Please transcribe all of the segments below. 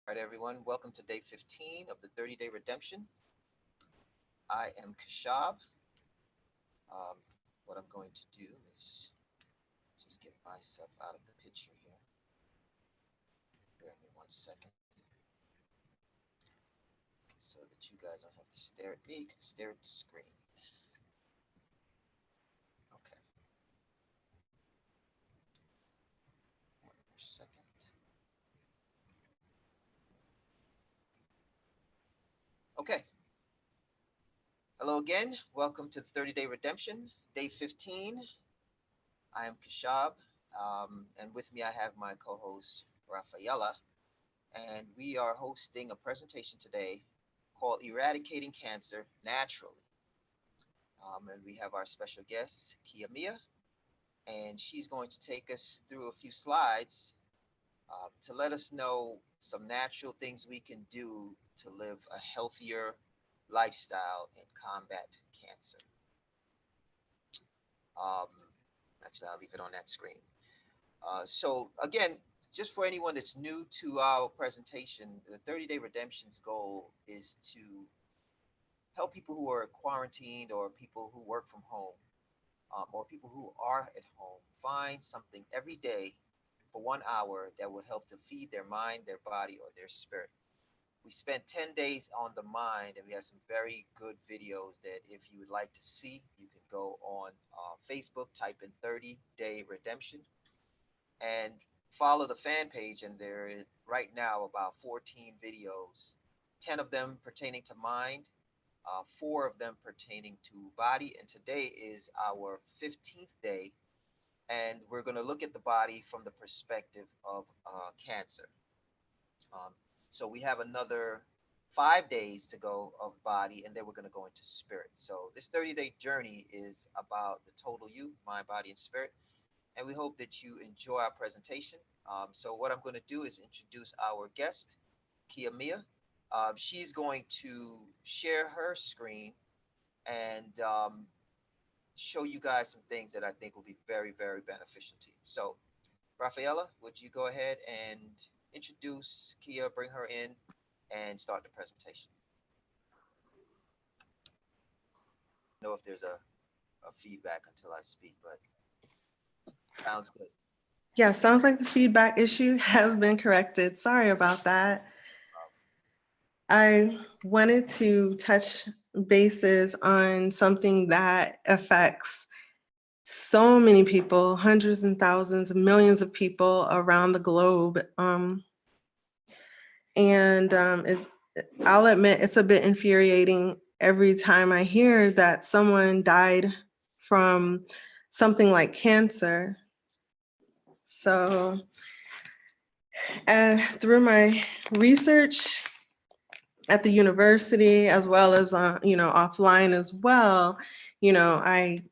All right, everyone, welcome to day 15 of the 30-day redemption. I am Kashab. Um, what I'm going to do is just get myself out of the picture here. Bear with me 1 second so that you guys don't have to stare at me. You can stare at the screen. Okay, 1 second. Okay, hello again. Welcome to the 30-day redemption, day 15. I am Kashab, and with me I have my co-host Rafaela, and we are hosting a presentation today called Eradicating Cancer Naturally. And we have our special guest, Kia Mia, and she's going to take us through a few slides to let us know some natural things we can do to live a healthier lifestyle and combat cancer. Um, Actually, I'll leave it on that screen. So again, just for anyone that's new to our presentation, the 30-day redemption's goal is to help people who are quarantined or people who work from home or people who are at home find something every day for 1 hour that would help to feed their mind, their body, or their spirit. We spent 10 days on the mind, and we have some very good videos that if you would like to see, you can go on Facebook, type in 30-day redemption, and follow the fan page. And there is right now about 14 videos, 10 of them pertaining to mind, four of them pertaining to body. And today is our 15th day, and we're going to look at the body from the perspective of cancer. Um, so we have another 5 days to go of body, and then we're going to go into spirit. So this 30-day journey is about the total you, mind, body, and spirit. And we hope that you enjoy our presentation. So what I'm going to do is introduce our guest, Kia Mia. She's going to share her screen and show you guys some things that I think will be very, very beneficial to you. So, Rafaela, would you go ahead and introduce Kia, bring her in, and start the presentation? I don't know if there's a feedback until I speak, but sounds good. Yeah, sounds like the feedback issue has been corrected. Sorry about that. I wanted to touch bases on something that affects so many people, hundreds and thousands, millions of people around the globe. I'll admit it's a bit infuriating every time I hear that someone died from something like cancer. So, through my research at the university, as well as offline as well, I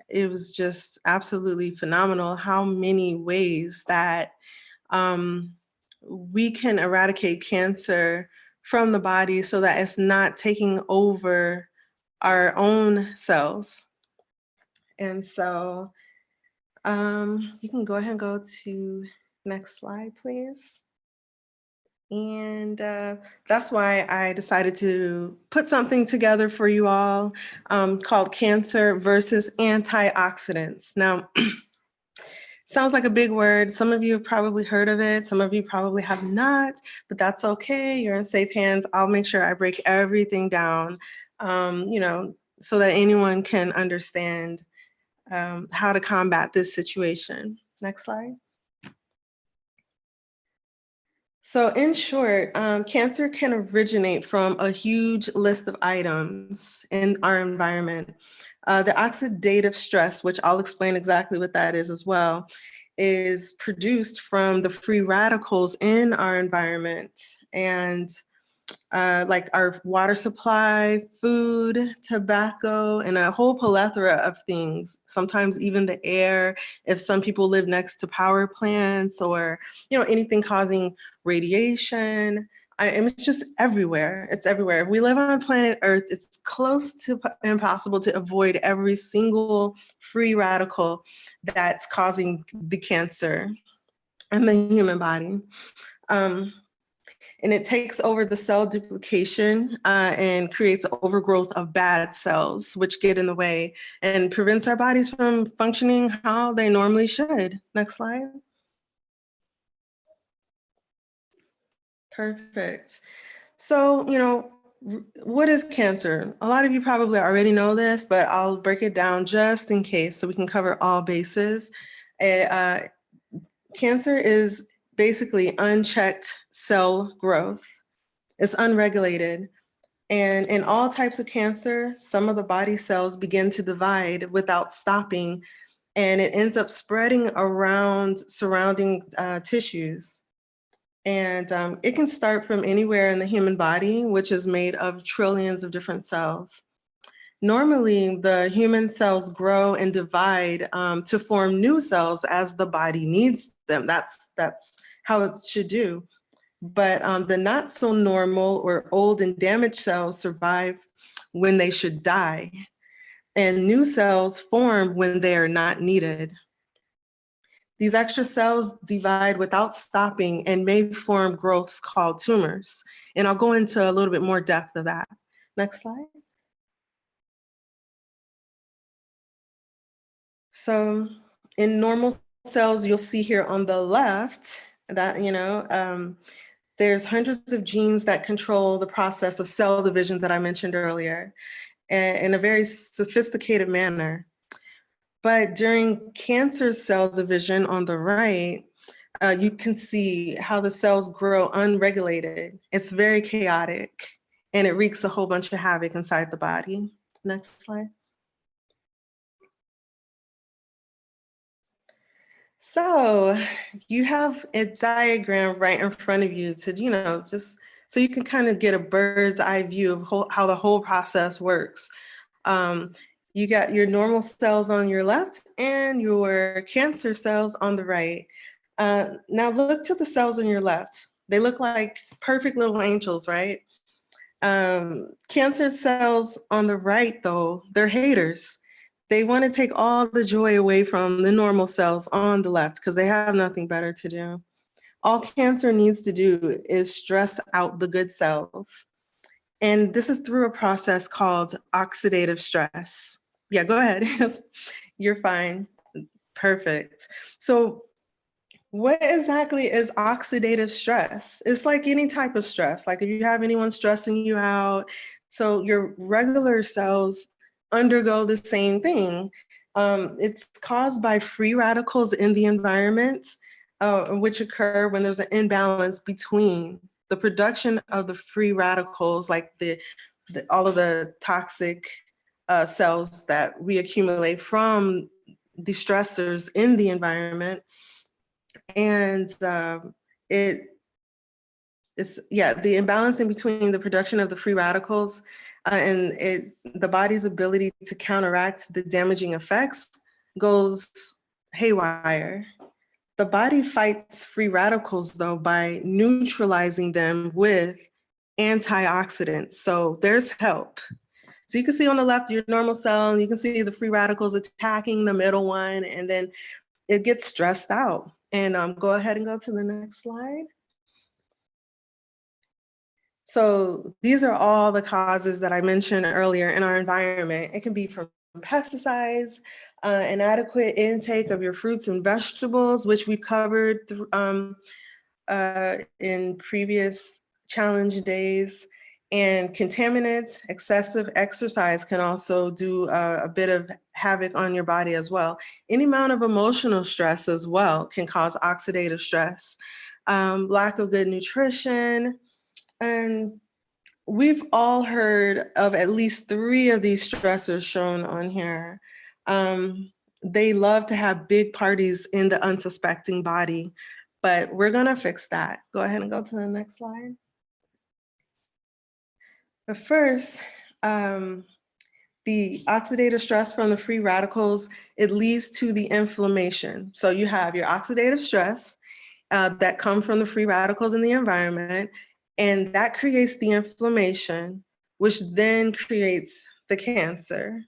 it was just absolutely phenomenal how many ways that um, we can eradicate cancer from the body so that it's not taking over our own cells. And so you can go ahead and go to next slide, please. And that's why I decided to put something together for you all called Cancer versus Antioxidants. Now, sounds like a big word. Some of you have probably heard of it. Some of you probably have not, but that's okay. You're in safe hands. I'll make sure I break everything down, so that anyone can understand how to combat this situation. Next slide. So in short, cancer can originate from a huge list of items in our environment. The oxidative stress, which I'll explain exactly what that is as well, is produced from the free radicals in our environment. And like our water supply, food, tobacco, and a whole plethora of things. Sometimes even the air, if some people live next to power plants or, anything causing radiation. And it's just everywhere. It's everywhere. If we live on planet Earth, it's close to impossible to avoid every single free radical that's causing the cancer in the human body. and it takes over the cell duplication and creates overgrowth of bad cells, which get in the way and prevents our bodies from functioning how they normally should. Next slide. Perfect. So, what is cancer? A lot of you probably already know this, but I'll break it down just in case so we can cover all bases. Uh, Cancer is basically unchecked cell growth. It's unregulated. And in all types of cancer, some of the body cells begin to divide without stopping, and it ends up spreading around surrounding tissues. And it can start from anywhere in the human body, which is made of trillions of different cells. Normally, the human cells grow and divide to form new cells as the body needs them. That's how it should do. But the not so normal or old and damaged cells survive when they should die, and new cells form when they are not needed. These extra cells divide without stopping and may form growths called tumors. And I'll go into a little bit more depth of that. Next slide. So in normal cells, you'll see here on the left that, there's hundreds of genes that control the process of cell division that I mentioned earlier in a very sophisticated manner. But during cancer cell division on the right, you can see how the cells grow unregulated. It's very chaotic, and it wreaks a whole bunch of havoc inside the body. Next slide. So you have a diagram right in front of you to, just so you can kind of get a bird's eye view of how the whole process works. You got your normal cells on your left and your cancer cells on the right. Now look to the cells on your left. They look like perfect little angels, right? Cancer cells on the right, though, they're haters. They want to take all the joy away from the normal cells on the left because they have nothing better to do. All cancer needs to do is stress out the good cells. And this is through a process called oxidative stress. Yeah, go ahead. You're fine. Perfect. So what exactly is oxidative stress? It's like any type of stress. Like if you have anyone stressing you out, so your regular cells undergo the same thing. It's caused by free radicals in the environment, which occur when there's an imbalance between the production of the free radicals, like all of the toxic cells that we accumulate from the stressors in the environment, and the imbalance in between the production of the free radicals and the body's ability to counteract the damaging effects goes haywire. The body fights free radicals, though, by neutralizing them with antioxidants. So there's help. So you can see on the left your normal cell, and you can see the free radicals attacking the middle one, and then it gets stressed out. And go ahead and go to the next slide. So these are all the causes that I mentioned earlier in our environment. It can be from pesticides, inadequate intake of your fruits and vegetables, which we've covered in previous challenge days, and contaminants. Excessive exercise can also do a bit of havoc on your body as well. Any amount of emotional stress as well can cause oxidative stress. Lack of good nutrition, and we've all heard of at least 3 of these stressors shown on here. They love to have big parties in the unsuspecting body, but we're gonna fix that. Go ahead and go to the next slide. But first, the oxidative stress from the free radicals, it leads to the inflammation. So you have your oxidative stress that come from the free radicals in the environment, and that creates the inflammation, which then creates the cancer.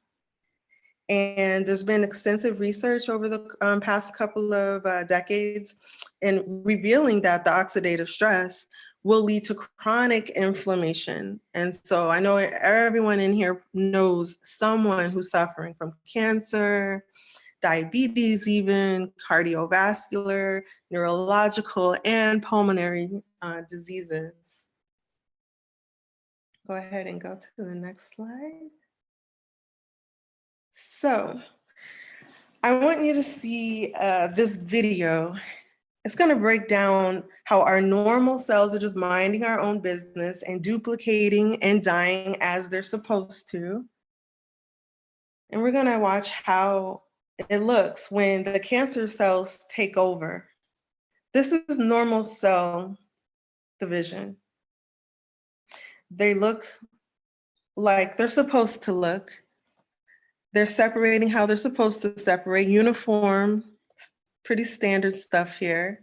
And there's been extensive research over the past couple of decades in revealing that the oxidative stress, will lead to chronic inflammation. And so I know everyone in here knows someone who's suffering from cancer, diabetes, even cardiovascular, neurological, and pulmonary diseases. Go ahead and go to the next slide. So I want you to see this video. It's going to break down how our normal cells are just minding our own business and duplicating and dying as they're supposed to. And we're going to watch how it looks when the cancer cells take over. This is normal cell division. They look like they're supposed to look. They're separating how they're supposed to separate, uniform, pretty standard stuff here.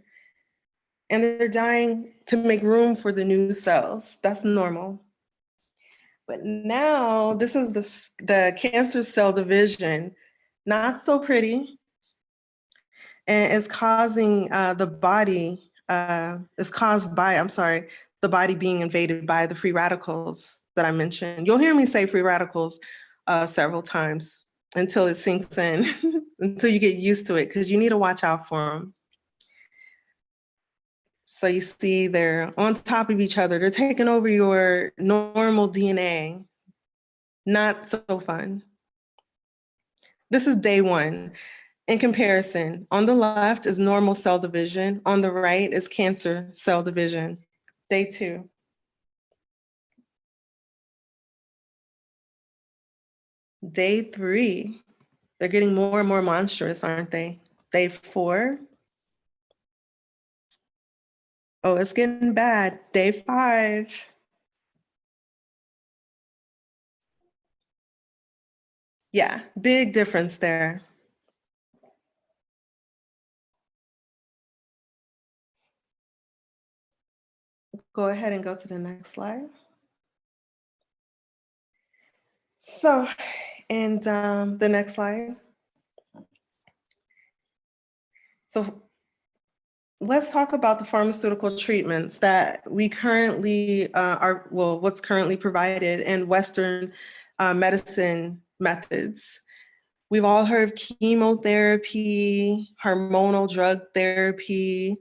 And they're dying to make room for the new cells. That's normal. But now this is the cancer cell division. Not so pretty. And it's causing the body, it's caused by, I'm sorry, the body being invaded by the free radicals that I mentioned. You'll hear me say free radicals several times until it sinks in, until you get used to it, because you need to watch out for them. So you see they're on top of each other. They're taking over your normal DNA. Not so fun. This is day one. In comparison, on the left is normal cell division. On the right is cancer cell division. Day two. Day three. They're getting more and more monstrous, aren't they? Day four. Oh, it's getting bad. Day five. Yeah, big difference there. Go ahead and go to the next slide. So, and the next slide. So let's talk about the pharmaceutical treatments that we currently what's currently provided in Western medicine methods. We've all heard of chemotherapy, hormonal drug therapy.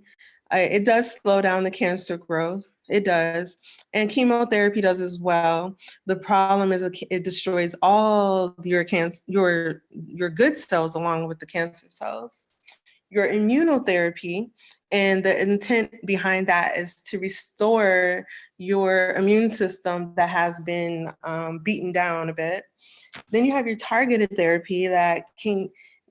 It does slow down the cancer growth. It does. And chemotherapy does as well. The problem is it destroys all your good cells along with the cancer cells. Your immunotherapy, and the intent behind that is to restore your immune system that has been beaten down a bit. Then you have your targeted therapy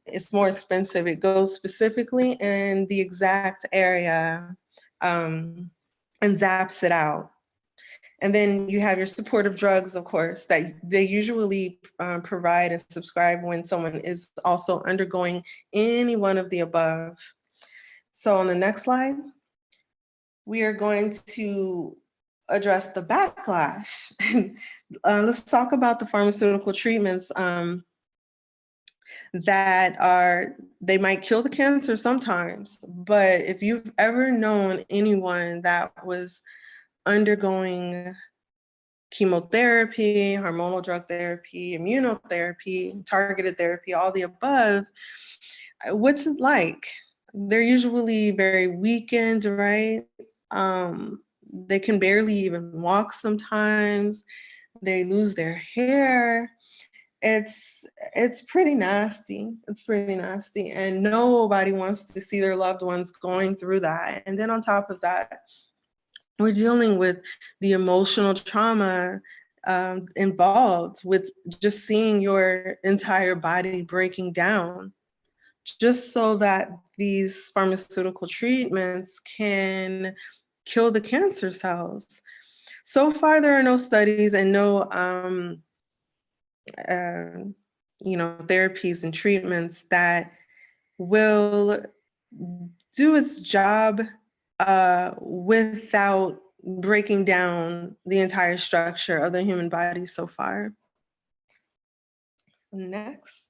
it's more expensive. It goes specifically in the exact area and zaps it out. And then you have your supportive drugs, of course, that they usually provide and subscribe when someone is also undergoing any one of the above. So on the next slide, we are going to address the backlash. Let's talk about the pharmaceutical treatments they might kill the cancer sometimes, but if you've ever known anyone that was undergoing chemotherapy, hormonal drug therapy, immunotherapy, targeted therapy, all the above, what's it like? They're usually very weakened, right? They can barely even walk sometimes. They lose their hair. It's pretty nasty. It's pretty nasty. And nobody wants to see their loved ones going through that. And then on top of that, we're dealing with the emotional trauma involved with just seeing your entire body breaking down, just so that these pharmaceutical treatments can kill the cancer cells. So far, there are no studies and no, therapies and treatments that will do its job without breaking down the entire structure of the human body so far. Next.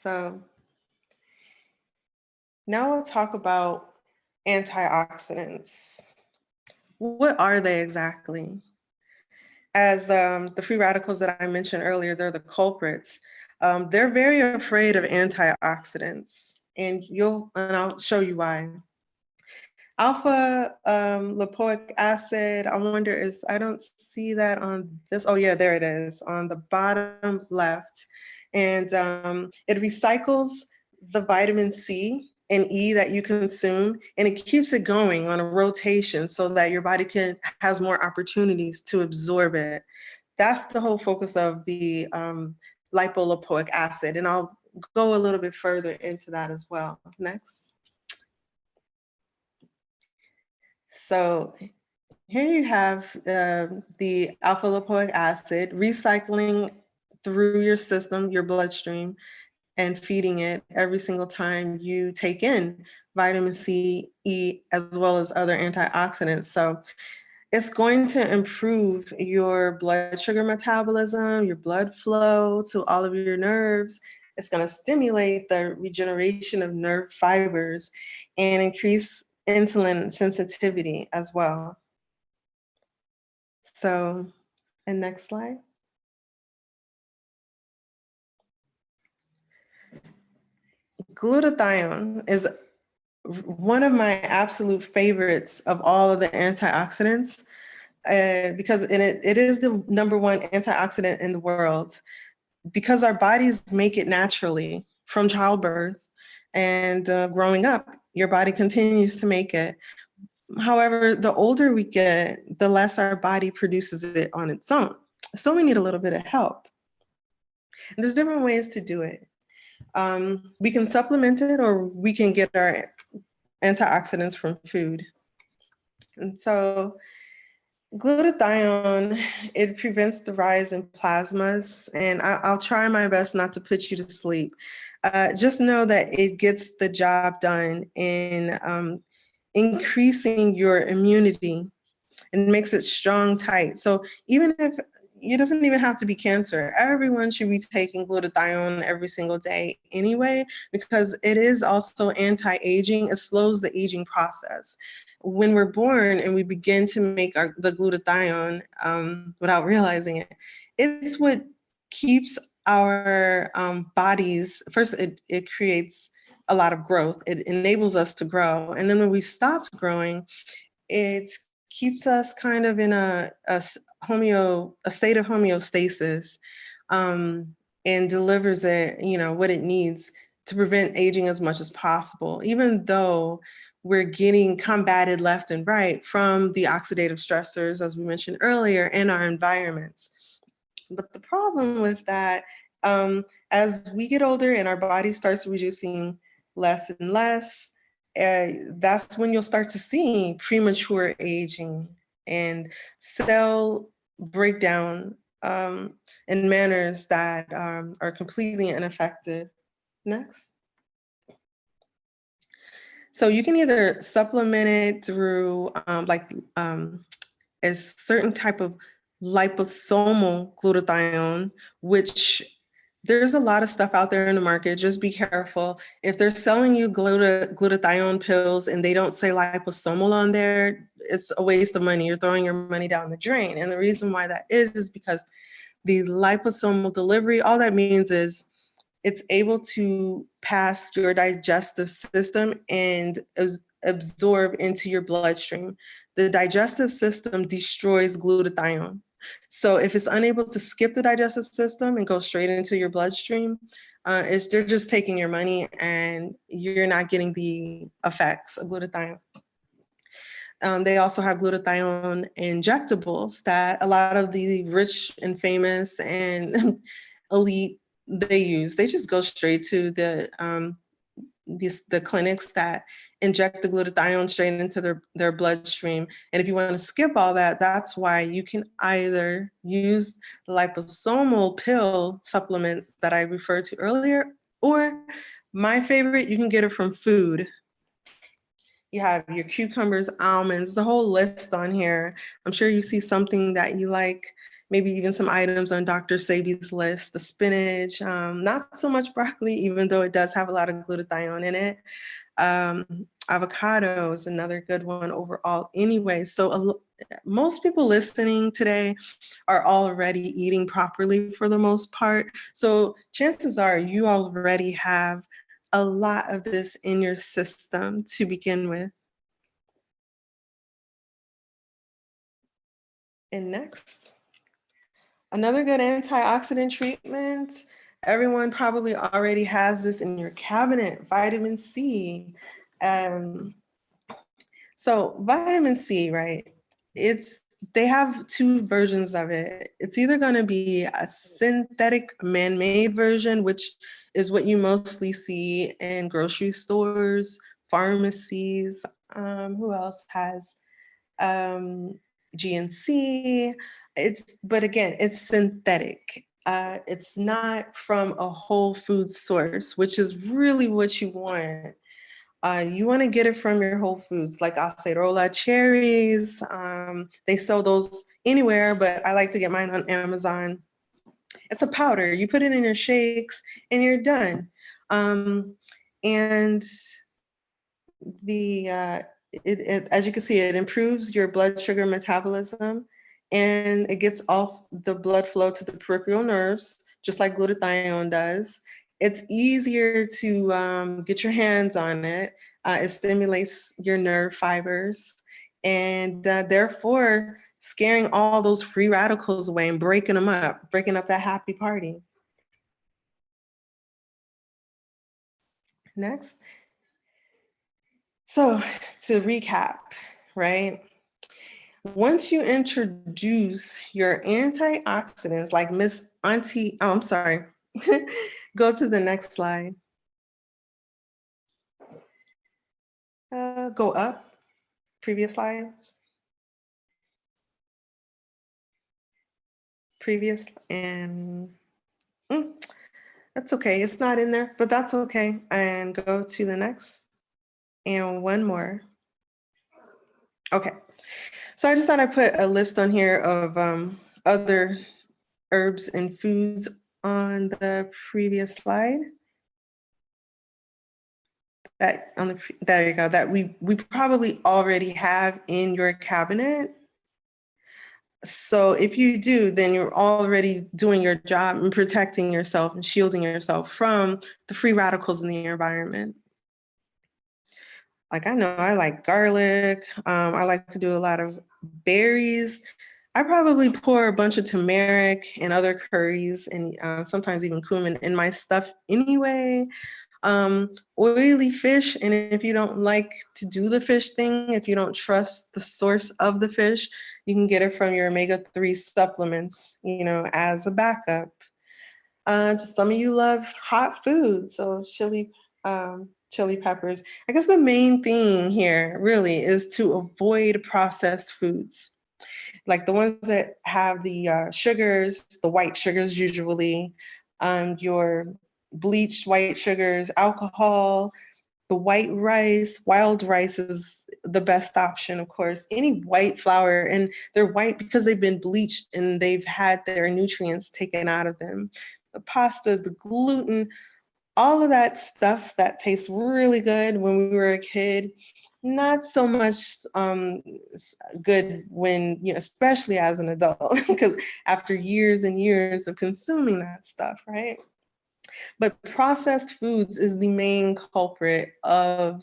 So now we'll talk about antioxidants. What are they exactly? As the free radicals that I mentioned earlier, they're the culprits. They're very afraid of antioxidants, and I'll show you why. Alpha lipoic acid, I wonder I don't see that on this. Oh yeah, there it is on the bottom left. And it recycles the vitamin C and E that you consume, and it keeps it going on a rotation so that your body has more opportunities to absorb it. That's the whole focus of the lipolipoic acid. And I'll go a little bit further into that as well. Next. So here you have the alpha lipoic acid recycling through your system, your bloodstream, and feeding it every single time you take in vitamin C, E, as well as other antioxidants. So it's going to improve your blood sugar metabolism, your blood flow to all of your nerves. It's going to stimulate the regeneration of nerve fibers and increase insulin sensitivity as well. So, and next slide. Glutathione is one of my absolute favorites of all of the antioxidants because it is the number one antioxidant in the world because our bodies make it naturally from childbirth and growing up. Your body continues to make it. However, the older we get, the less our body produces it on its own. So we need a little bit of help. And there's different ways to do it. We can supplement it or we can get our antioxidants from food. And so glutathione, it prevents the rise in plasmas, and I'll try my best not to put you to sleep. Just know that it gets the job done in increasing your immunity and makes it strong, tight. So even if it doesn't even have to be cancer, everyone should be taking glutathione every single day anyway, because it is also anti-aging. It slows the aging process. When we're born and we begin to make the glutathione without realizing it, it's what keeps our bodies, first it creates a lot of growth. It enables us to grow. And then when we stopped growing, it keeps us kind of in a state of homeostasis, and delivers it, what it needs to prevent aging as much as possible, even though we're getting combated left and right from the oxidative stressors, as we mentioned earlier, in our environments. But the problem with that, as we get older and our body starts reducing less and less, that's when you'll start to see premature aging and cell breakdown in manners that are completely ineffective. Next. So you can either supplement it through a certain type of liposomal glutathione, which there's a lot of stuff out there in the market. Just be careful. If they're selling you glutathione pills and they don't say liposomal on there, it's a waste of money. You're throwing your money down the drain. And the reason why that is because the liposomal delivery, all that means is it's able to pass your digestive system and absorb into your bloodstream. The digestive system destroys glutathione. So if it's unable to skip the digestive system and go straight into your bloodstream, they're just taking your money and you're not getting the effects of glutathione. They also have glutathione injectables that a lot of the rich and famous and elite they use. They just go straight to the clinics that inject the glutathione straight into their bloodstream. And if you want to skip all that, that's why you can either use liposomal pill supplements that I referred to earlier, or my favorite, you can get it from food. You have your cucumbers, almonds, there's a whole list on here. I'm sure you see something that you like, maybe even some items on Dr. Sabi's list, the spinach, not so much broccoli, even though it does have a lot of glutathione in it. Avocado is another good one overall anyway. So most people listening today are already eating properly for the most part. So chances are you already have a lot of this in your system to begin with. And next, another good antioxidant treatment. Everyone probably already has this in your cabinet, vitamin C. Um, so vitamin C, right? It's they have two versions of it. It's either going to be a synthetic man-made version, which is what you mostly see in grocery stores, pharmacies. Who else has GNC? But again, it's synthetic. It's not from a whole food source, which is really what you want to get it from your Whole Foods, like acerola cherries. They sell those anywhere, but I like to get mine on Amazon. It's a powder. You put it in your shakes and you're done. And the as you can see, it improves your blood sugar metabolism, and it gets all the blood flow to the peripheral nerves, just like glutathione does. It's easier to get your hands on it. It stimulates your nerve fibers, and therefore scaring all those free radicals away and breaking up that happy party. Next. So to recap, right? Once you introduce your antioxidants, like Miss Auntie, oh, I'm sorry, go to the next slide. Go up, previous slide, previous, and that's okay. It's not in there, but that's okay. And go to the next, and one more. Okay. So I just thought I'd put a list on here of other herbs and foods on the previous slide. That on the there you go, that we probably already have in your cabinet. So if you do, then you're already doing your job and protecting yourself and shielding yourself from the free radicals in the environment. Like I know I like garlic. I like to do a lot of berries. I probably pour a bunch of turmeric and other curries and sometimes even cumin in my stuff anyway. Oily fish, and if you don't like to do the fish thing, if you don't trust the source of the fish, you can get it from your omega-3 supplements, as a backup. Some of you love hot food, so chili peppers. I guess the main thing here really is to avoid processed foods, like the ones that have the sugars, the white sugars usually, your bleached white sugars, alcohol, the white rice. Wild rice is the best option, of course. Any white flour, and they're white because they've been bleached and they've had their nutrients taken out of them. The pastas, the gluten, all of that stuff that tastes really good when we were a kid, not so much good when, especially as an adult, because after years and years of consuming that stuff, right? But processed foods is the main culprit of,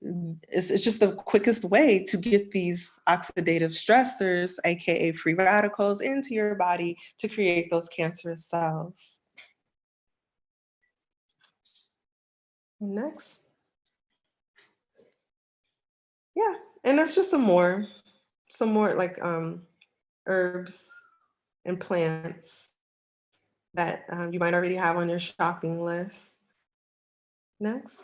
it's just the quickest way to get these oxidative stressors, AKA free radicals, into your body to create those cancerous cells. Next. Yeah, and that's just some more like herbs and plants that you might already have on your shopping list. Next.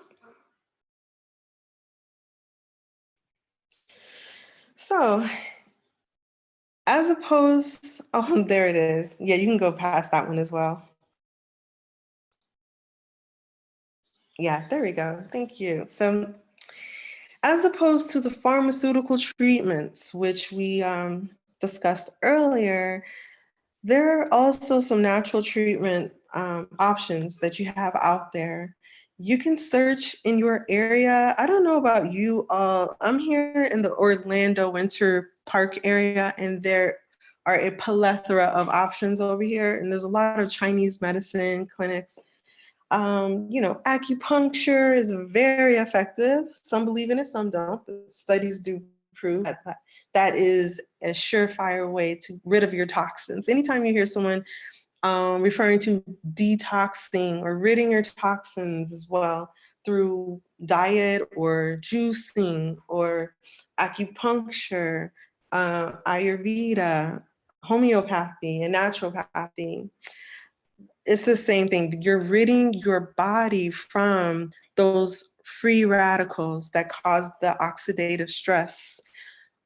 So, as opposed, oh, there it is. Yeah, you can go past that one as well. Yeah, there we go. Thank you. So, As opposed to the pharmaceutical treatments, which we discussed earlier, there are also some natural treatment options that you have out there. You can search in your area. I don't know about you all. I'm here in the Orlando Winter Park area, and there are a plethora of options over here. And there's a lot of Chinese medicine clinics. Acupuncture is very effective. Some believe in it, some don't. But studies do prove that is a surefire way to rid of your toxins. Anytime you hear someone referring to detoxing or ridding your toxins as well through diet or juicing or acupuncture, Ayurveda, homeopathy, and naturopathy, it's the same thing. You're ridding your body from those free radicals that cause the oxidative stress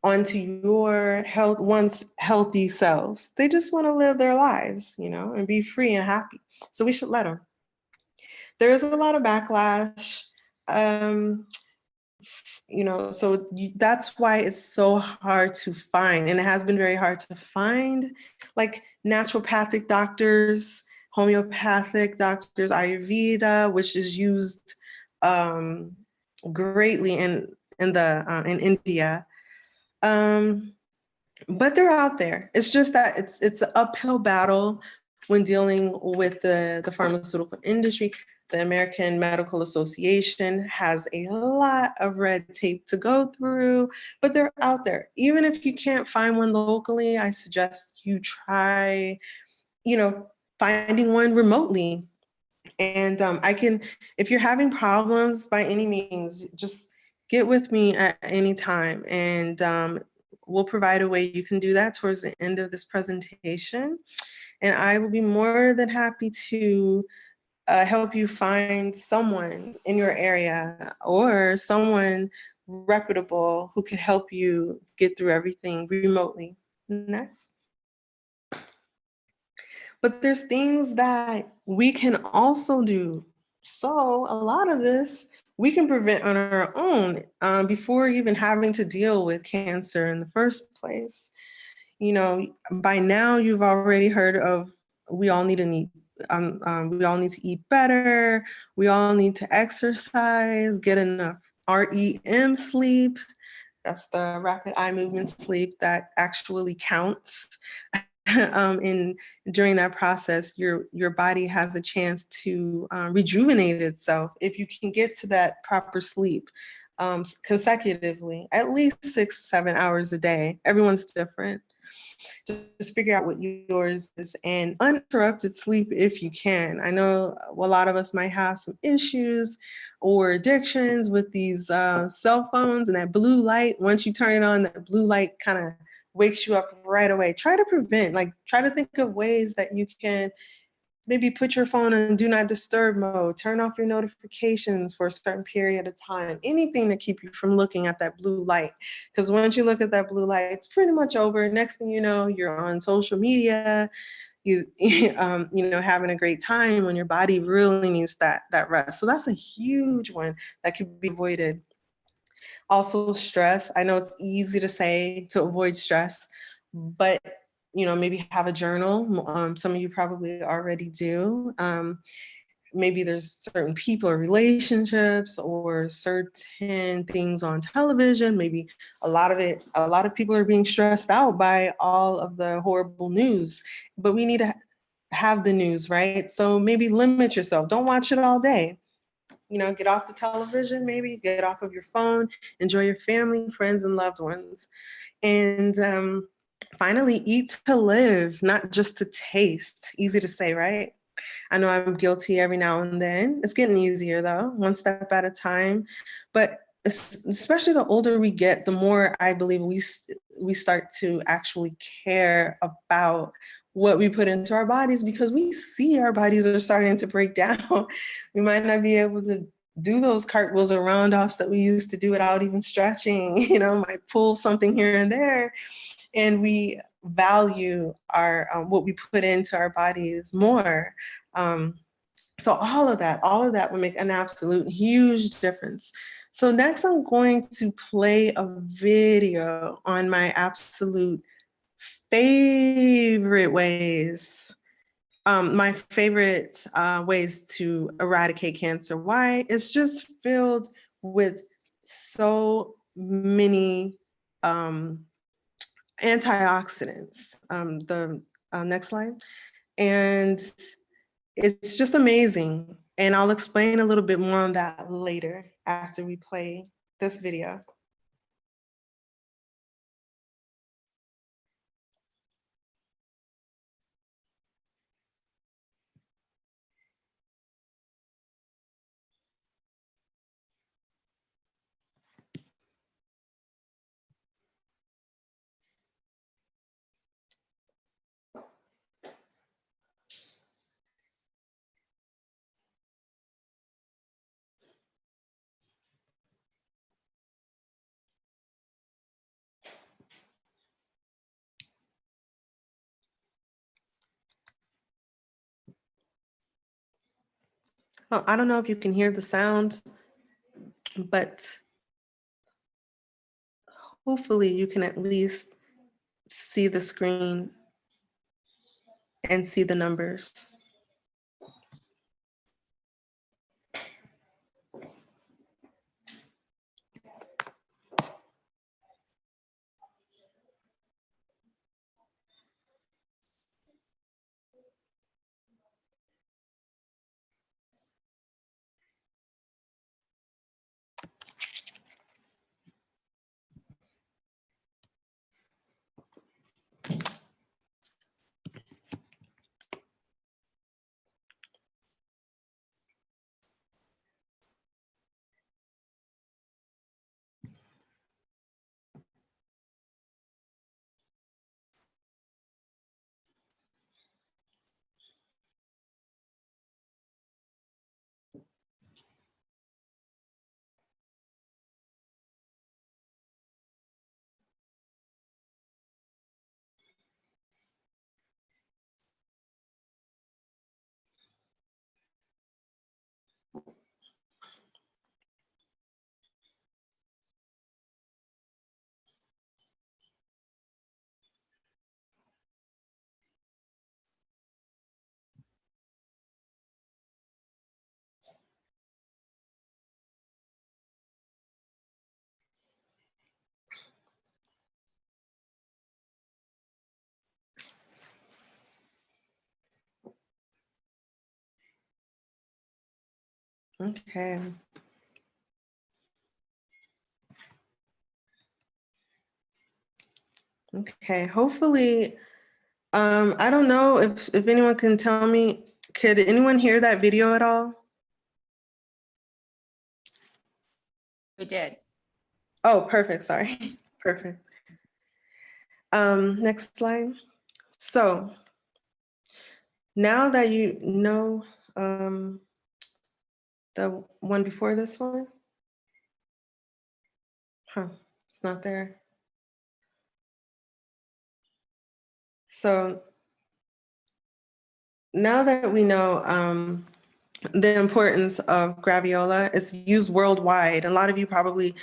onto your once healthy cells. They just want to live their lives, and be free and happy. So we should let them. There is a lot of backlash. Um, that's why it's so hard to find, and it has been very hard to find, like naturopathic doctors, homeopathic doctors, Ayurveda, which is used greatly in India. But they're out there. It's just that it's an uphill battle when dealing with the pharmaceutical industry. The American Medical Association has a lot of red tape to go through, but they're out there. Even if you can't find one locally, I suggest you try, finding one remotely. And if you're having problems by any means, just get with me at any time, and we'll provide a way you can do that towards the end of this presentation. And I will be more than happy to help you find someone in your area or someone reputable who can help you get through everything remotely. Next. But there's things that we can also do. So a lot of this we can prevent on our own before even having to deal with cancer in the first place. By now you've already heard of we all need to we all need to eat better. We all need to exercise, get enough REM sleep. That's the rapid eye movement sleep that actually counts. In during that process, your body has a chance to rejuvenate itself if you can get to that proper sleep consecutively, at least 6-7 hours a day. Everyone's different. Just figure out what yours is and uninterrupted sleep if you can. I know a lot of us might have some issues or addictions with these cell phones and that blue light. Once you turn it on, that blue light kind of wakes you up right away. Try to think of ways that you can maybe put your phone in do not disturb mode, turn off your notifications for a certain period of time, anything to keep you from looking at that blue light. Because once you look at that blue light, it's pretty much over. Next thing you know, you're on social media, having a great time when your body really needs that rest. So that's a huge one that could be avoided. Also stress. I know it's easy to say to avoid stress, but maybe have a journal. Some of you probably already do. Maybe there's certain people or relationships or certain things on television. Maybe a lot of people are being stressed out by all of the horrible news, but we need to have the news, right? So maybe limit yourself. Don't watch it all day. Get off the television, maybe get off of your phone, enjoy your family, friends, and loved ones. And finally, eat to live, not just to taste. Easy to say, right? I know I'm guilty every now and then. It's getting easier though, one step at a time. But especially the older we get, the more I believe we start to actually care about what we put into our bodies, because we see our bodies are starting to break down. We might not be able to do those cartwheels or roundhouse that we used to do without even stretching, might pull something here and there. And we value our what we put into our bodies more. So all of that would make an absolute huge difference. So next I'm going to play a video on my absolute favorite ways. My favorite ways to eradicate cancer. Why? It's just filled with so many antioxidants. The next slide. And it's just amazing. And I'll explain a little bit more on that later after we play this video. Oh, I don't know if you can hear the sound, but hopefully you can at least see the screen and see the numbers. Okay. Okay, hopefully, I don't know if anyone can tell me, could anyone hear that video at all? We did. Oh, perfect, sorry, perfect. Next slide. So now that you know the one before this one, it's not there. So now that we know the importance of graviola, it's used worldwide. A lot of you probably,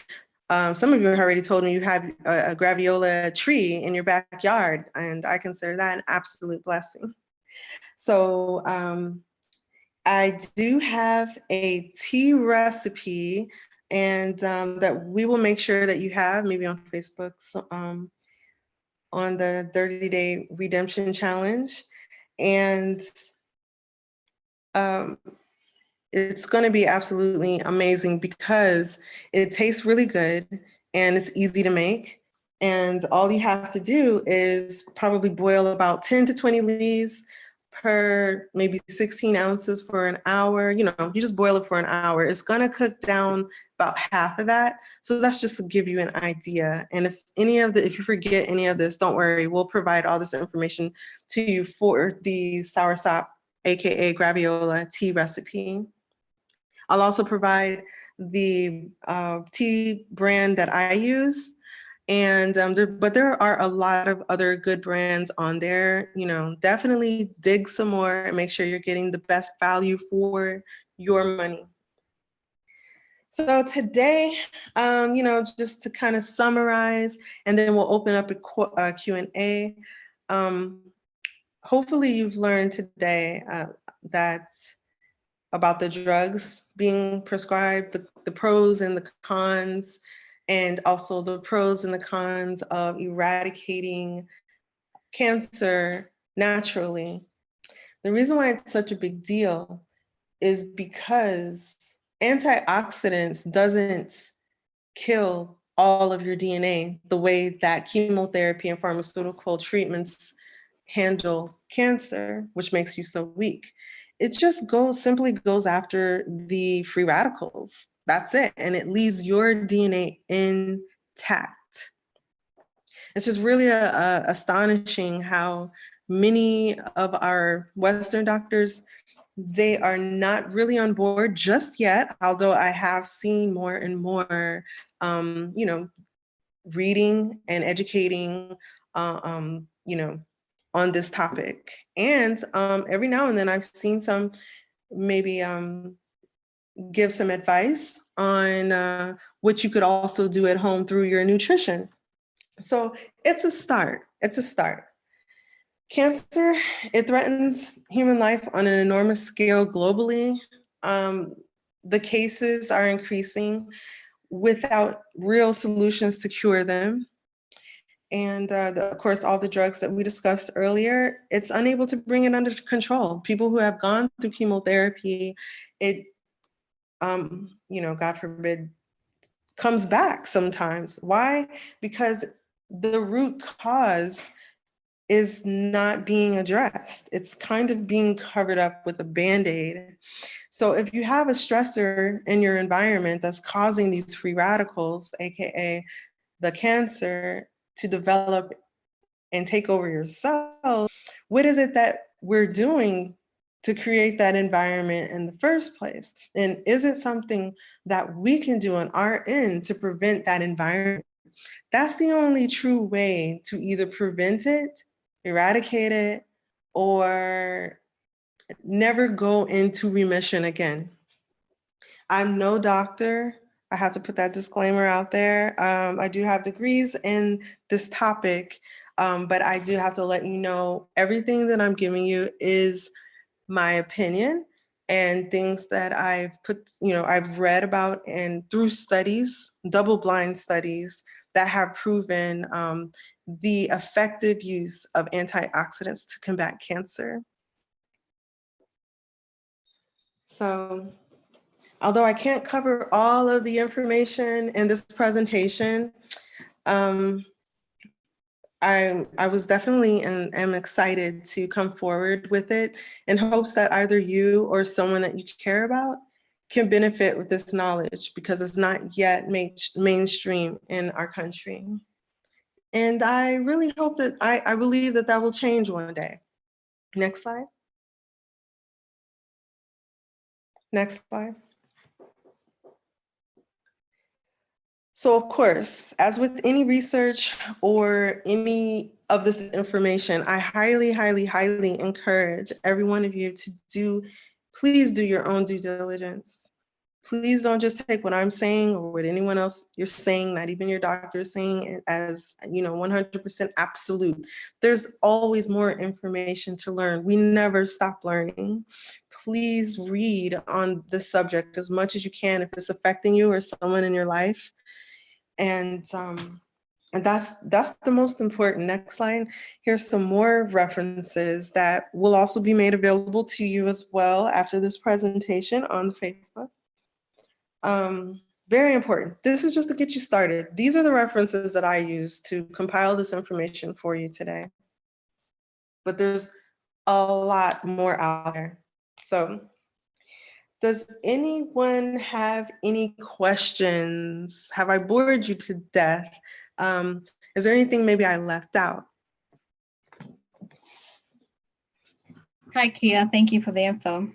some of you have already told me you have a graviola tree in your backyard, and I consider that an absolute blessing. So I do have a tea recipe, and that we will make sure that you have maybe on Facebook, so, on the 30-day redemption challenge. And it's going to be absolutely amazing because it tastes really good and it's easy to make. And all you have to do is probably boil about 10 to 20 leaves per maybe 16 ounces for an hour. You know, you just boil it for an hour. It's going to cook down about half of that. So that's just to give you an idea. And if you forget any of this, don't worry, we'll provide all this information to you for the soursop, AKA graviola tea recipe. I'll also provide the tea brand that I use. And but there are a lot of other good brands on there. You know, definitely dig some more and make sure you're getting the best value for your money. So today, just to kind of summarize, and then we'll open up a Q&A. Hopefully you've learned today that about the drugs being prescribed, the pros and the cons, and also the pros and the cons of eradicating cancer naturally. The reason why it's such a big deal is because antioxidants doesn't kill all of your DNA the way that chemotherapy and pharmaceutical treatments handle cancer, which makes you so weak. It just simply goes after the free radicals. That's it. And it leaves your DNA intact. It's just really astonishing how many of our Western doctors, they are not really on board just yet, although I have seen more and more, reading and educating, on this topic. And every now and then I've seen some maybe give some advice on what you could also do at home through your nutrition. So it's a start. It's a start. Cancer, it threatens human life on an enormous scale globally. The cases are increasing without real solutions to cure them. And of course, all the drugs that we discussed earlier, it's unable to bring it under control. People who have gone through chemotherapy, it, God forbid, comes back sometimes. Why? Because the root cause is not being addressed. It's kind of being covered up with a Band-Aid. So if you have a stressor in your environment that's causing these free radicals, AKA the cancer, to develop and take over your cells, what is it that we're doing to create that environment in the first place? And is it something that we can do on our end to prevent that environment? That's the only true way to either prevent it, eradicate it, or never go into remission again. I'm no doctor. I have to put that disclaimer out there. I do have degrees in this topic, but I do have to let you know everything that I'm giving you is my opinion and things that I've read about and through studies, double-blind studies that have proven the effective use of antioxidants to combat cancer. So, although I can't cover all of the information in this presentation, I was definitely and am excited to come forward with it in hopes that either you or someone that you care about can benefit with this knowledge, because it's not yet mainstream in our country. And I really hope that, I believe that that will change one day. Next slide. Next slide. So of course, as with any research or any of this information, I highly, highly, highly encourage every one of you to please do your own due diligence. Please don't just take what I'm saying or what anyone else you're saying, not even your doctor is saying, as 100% absolute. There's always more information to learn. We never stop learning. Please read on this subject as much as you can if it's affecting you or someone in your life. And that's the most important. Next slide. Here's some more references that will also be made available to you as well after this presentation on the Facebook. Very important. This is just to get you started. These are the references that I use to compile this information for you today. But there's a lot more out there. So, does anyone have any questions? Have I bored you to death? Is there anything maybe I left out? Hi, Kia. Thank you for the info.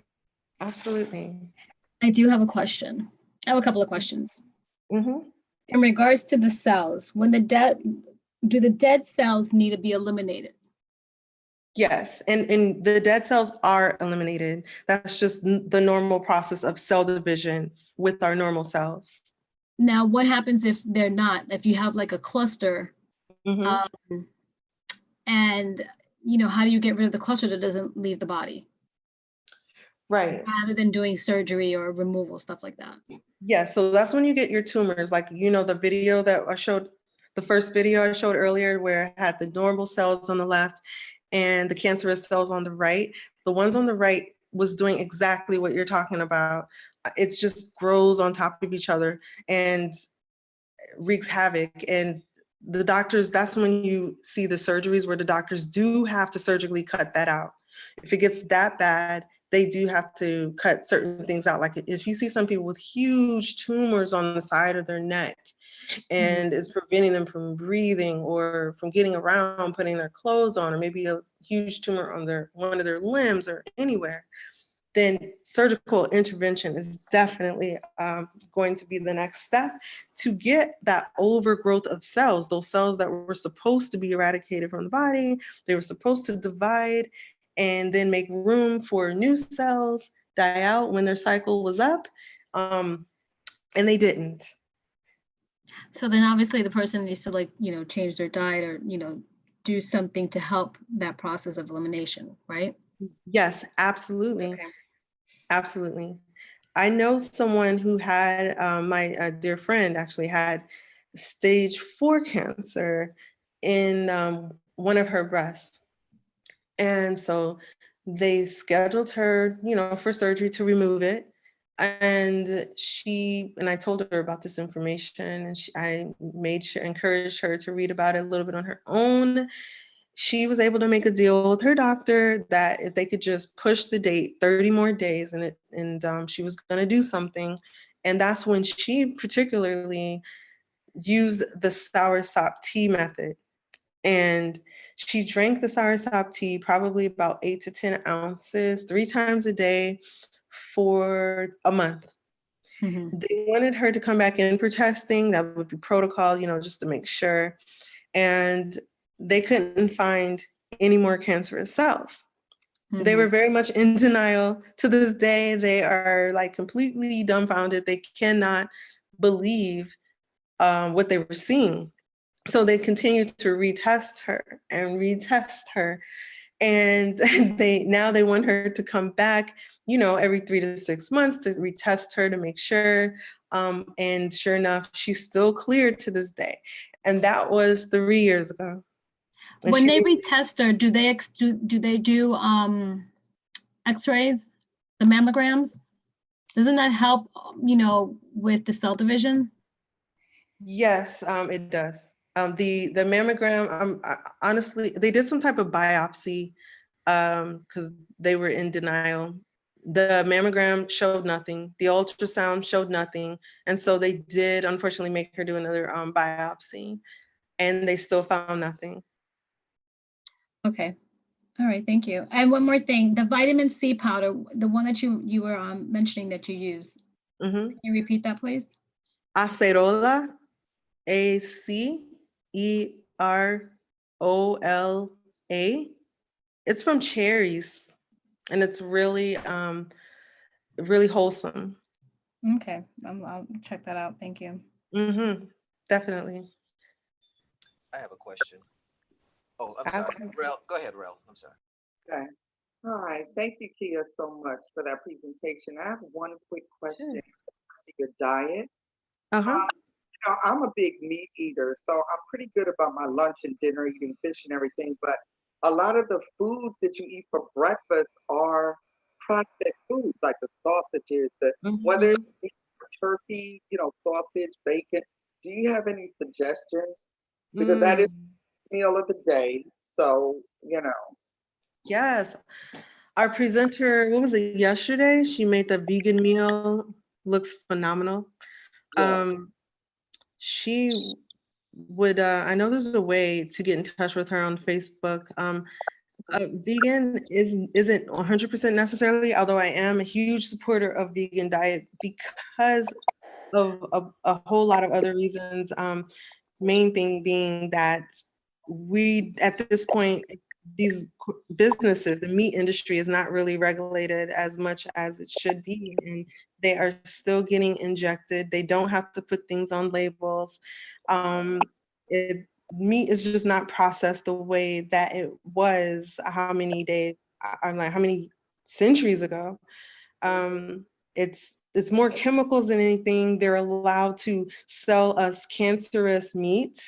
Absolutely. I do have a question. I have a couple of questions. Mm-hmm. In regards to the cells, do the dead cells need to be eliminated? Yes, and the dead cells are eliminated. That's just the normal process of cell division with our normal cells. Now, what happens if they're not? If you have like a cluster, Mhm. um, and how do you get rid of the cluster that doesn't leave the body, Right. rather than doing surgery or removal, stuff like that? Yeah, so that's when you get your tumors. Like, the video that I showed, the first video I showed earlier, where I had the normal cells on the left and the cancerous cells on the right. The ones on the right was doing exactly what you're talking about. It just grows on top of each other and wreaks havoc. And the doctors, that's when you see the surgeries where the doctors do have to surgically cut that out. If it gets that bad, they do have to cut certain things out. Like if you see some people with huge tumors on the side of their neck and it's preventing them from breathing or from getting around, putting their clothes on, or maybe a huge tumor on one of their limbs or anywhere, then surgical intervention is definitely going to be the next step to get that overgrowth of cells, those cells that were supposed to be eradicated from the body. They were supposed to divide and then make room for new cells, die out when their cycle was up, and they didn't. So then obviously the person needs to change their diet or, do something to help that process of elimination, right? Yes, absolutely. Okay. Absolutely. I know someone who had, my dear friend actually had stage 4 cancer in one of her breasts. And so they scheduled her, for surgery to remove it. And I told her about this information, and I made sure, encouraged her to read about it a little bit on her own. She was able to make a deal with her doctor that if they could just push the date 30 more days, and she was going to do something. And that's when she particularly used the soursop tea method. And she drank the soursop tea probably about 8 to 10 ounces 3 times a day for a month. Mhm. They wanted her to come back in for testing. That would be protocol, just to make sure. And they couldn't find any more cancerous cells. They Mhm. were very much in denial. To this day, they are like completely dumbfounded. They cannot believe what they were seeing. So they continued to retest her and retest her. And they want her to come back, every 3 to 6 months to retest her to make sure. And sure enough, she's still cleared to this day. And that was 3 years ago. And When she, they retest her, do they do X-rays, the mammograms? Doesn't that help, with the cell division? yes, it does. The mammogram, honestly, they did some type of biopsy because they were in denial. The mammogram showed nothing. The ultrasound showed nothing. And so they did unfortunately make her do another biopsy, and they still found nothing. Okay. All right. Thank you. And one more thing, the vitamin C powder, the one that you were mentioning that you use. Mm-hmm. Can you repeat that, please? Acerola, Acerola. It's from cherries, and it's really wholesome. Okay. I'll check that out. Thank you. Mm-hmm. Definitely. I have a question. Oh, I'm sorry. Absolutely. Rel, go ahead, Rel. I'm sorry. Okay. Hi. Thank you, Kia, so much for that presentation. I have one quick question to your diet. Uh-huh. I'm a big meat eater, so I'm pretty good about my lunch and dinner, eating fish and everything. But a lot of the foods that you eat for breakfast are processed foods, like the sausages, whether Mhm. it's beef or turkey, sausage, bacon. Do you have any suggestions? Because that is Mm. the meal of the day. So. Yes. Our presenter, what was it, yesterday? She made the vegan meal. Looks phenomenal. Yeah. She would, I know there's a way to get in touch with her on Facebook. Vegan isn't 100% necessarily, although I am a huge supporter of vegan diet because of a whole lot of other reasons. Main thing being that we, at this point, businesses, the meat industry is not really regulated as much as it should be, and they are still getting injected. They don't have to put things on labels. Meat is just not processed the way that it was how many days, I'm like, how many centuries ago. It's more chemicals than anything. They're allowed to sell us cancerous meat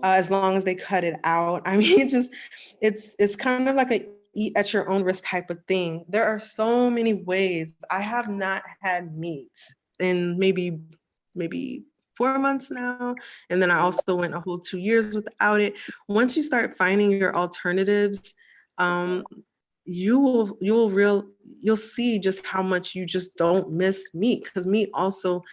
as long as they cut it out. I mean, it's kind of like a eat at your own risk type of thing. There are so many ways. I have not had meat in maybe 4 months now, and then I also went a whole 2 years without it. Once you start finding your alternatives, you'll see just how much you just don't miss meat, because meat also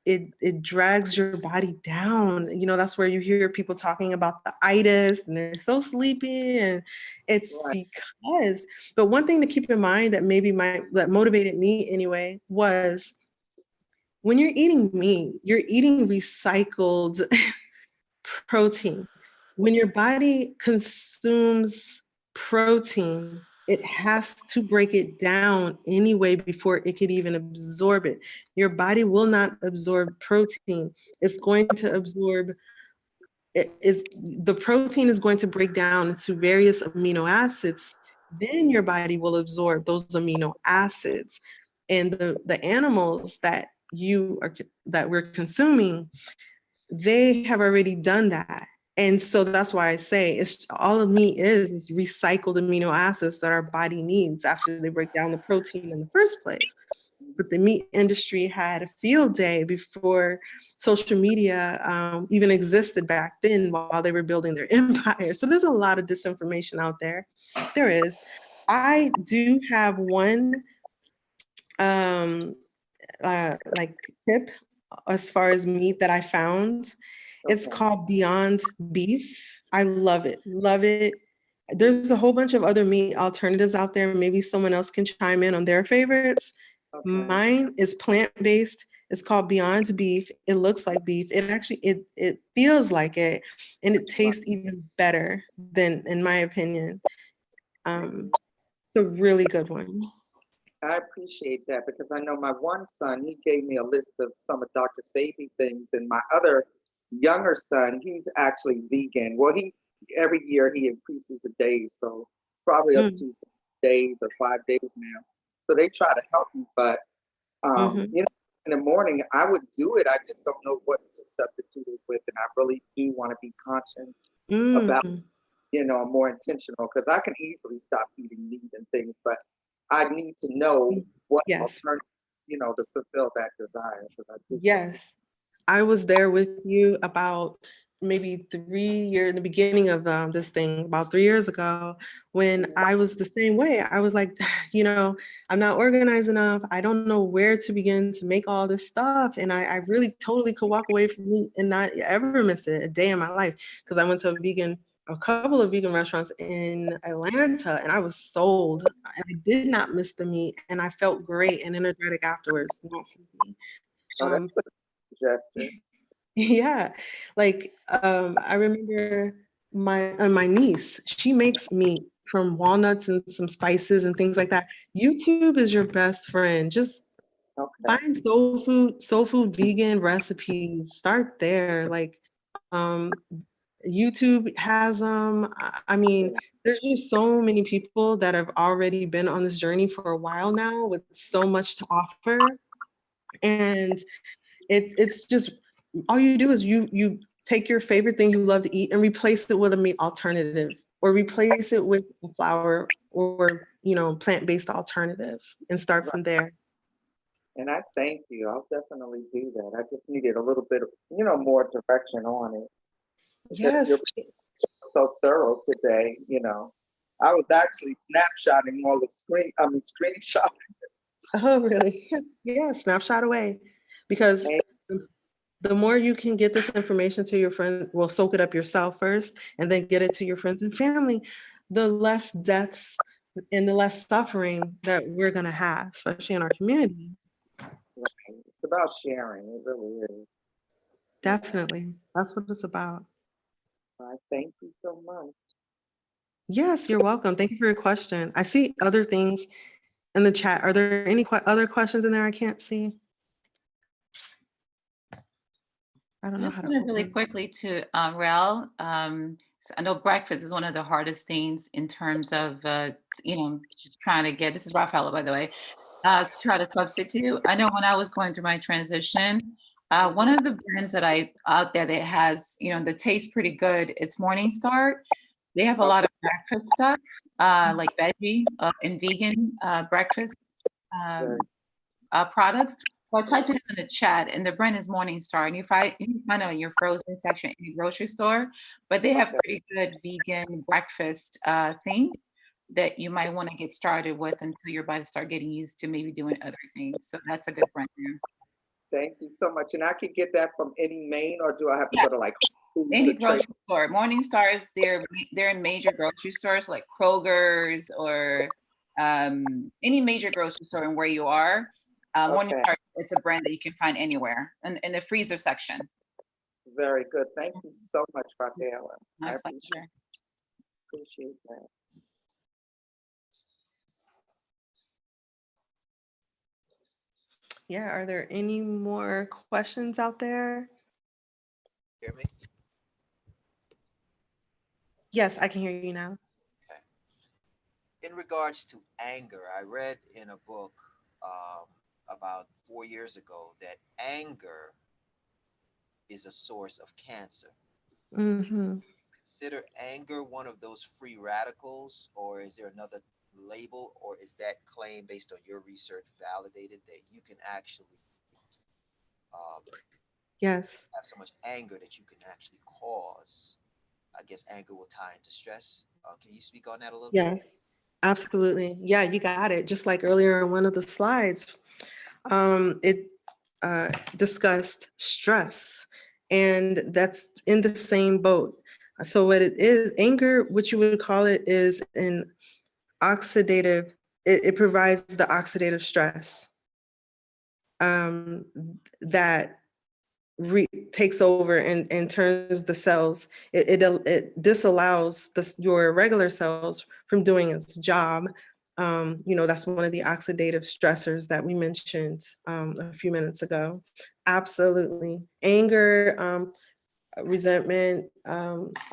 it drags your body down. You know, that's where you hear people talking about the itis and they're so sleepy, and it's because, but one thing to keep in mind that that motivated me anyway was when you're eating meat, you're eating recycled protein. When your body consumes protein, it has to break it down anyway before it could even absorb it. Your body will not absorb protein. It's going to absorb the protein is going to break down into various amino acids. Then your body will absorb those amino acids. And the animals that we're consuming, they have already done that. And so that's why I say it's all of meat is recycled amino acids that our body needs after they break down the protein in the first place. But the meat industry had a field day before social media even existed back then, while they were building their empire. So there's a lot of disinformation out there. There is. I do have one um, like tip as far as meat that I found. It's called Beyond Beef. I love it. Love it. There's a whole bunch of other meat alternatives out there. Maybe someone else can chime in on their favorites. Mine is plant-based. It's called Beyond Beef. It looks like beef. It feels like it, and it tastes even better than, in my opinion. It's a really good one. I appreciate that because I know my one son, he gave me a list of some of Dr. Sabi things, and my other younger son, he's actually vegan. Well, he every year he increases the days, so it's probably up to 6 days or 5 days now. So they try to help me, but you know, in the morning I would do it. I just don't know what to substitute it with, and I really do want to be conscious about, more intentional, because I can easily stop eating meat and things, but I need to know what alternative, to fulfill that desire. Yes. I was there with you about maybe 3 years in the beginning of this thing, about 3 years ago, when I was the same way. I was like, I'm not organized enough. I don't know where to begin to make all this stuff. And I really totally could walk away from meat and not ever miss it a day in my life. Because I went to a couple of vegan restaurants in Atlanta, and I was sold. And I did not miss the meat, and I felt great and energetic afterwards. Not sleepy. That's a suggestion. Yeah, like I remember my niece, she makes meat from walnuts and some spices and things like that. YouTube is your best friend. Just find soul food vegan recipes. Start there. Like YouTube has I mean, there's just so many people that have already been on this journey for a while now with so much to offer. And it's just all you do is you take your favorite thing you love to eat and replace it with a meat alternative, or replace it with a flour or plant-based alternative, and start from there. And I thank you. I'll definitely do that. I just needed a little bit of, more direction on it. Because Yes. you're so thorough today, I was actually snapshotting all the screenshotting. Oh, really? Yeah, snapshot away. Because the more you can get this information to your friends, well, soak it up yourself first and then get it to your friends and family, the less deaths and the less suffering that we're going to have, especially in our community. Right. It's about sharing. It really is. Definitely. That's what it's about. I thank you so much. Yes, you're welcome. Thank you for your question. I see other things in the chat. Are there any other questions in there I can't see? I don't I know just how to wanted really open. quickly to Rel. So I know breakfast is one of the hardest things in terms of, just trying to get, this is Rafaela, by the way, to try to substitute. I know when I was going through my transition, one of the brands that out there that has, that tastes pretty good, it's Morningstar. They have a lot of breakfast stuff, like veggie and vegan breakfast um, products. So I typed it in the chat, and the brand is Morningstar, and you can find it in your frozen section in your grocery store. But they have pretty good vegan breakfast things that you might want to get started with until you're about to start getting used to maybe doing other things. So that's a good brand there. Thank you so much. And I can get that from any main, or do I have to Yeah. go to like Foods Any or Trade? grocery store. Morningstar is they're in major grocery stores like Kroger's or any major grocery store and where you are. Okay, Morningstar, it's a brand that you can find anywhere in the freezer section. very good. Thank you so much, Rafaela. My I pleasure. appreciate that. Yeah, are there any more questions out there? Hear me? Yes, I can hear you now. Okay. In regards to anger, I read in a book about 4 years ago that anger is a source of cancer. Mm-hmm. Consider anger one of those free radicals, or is there another label, or is that claim based on your research validated that you can actually um, Yes. have so much anger that you can actually cause? I guess anger will tie into stress. Can you speak on that a little bit? Yes, absolutely. Yeah, you got it. Just like earlier in one of the slides, it discussed stress, and that's in the same boat. So what it is, anger, what you would call it, is an oxidative. It provides the oxidative stress um, that takes over and turns the cells. It disallows your regular cells from doing its job. That's one of the oxidative stressors that we mentioned a few minutes ago. Absolutely. Anger, resentment,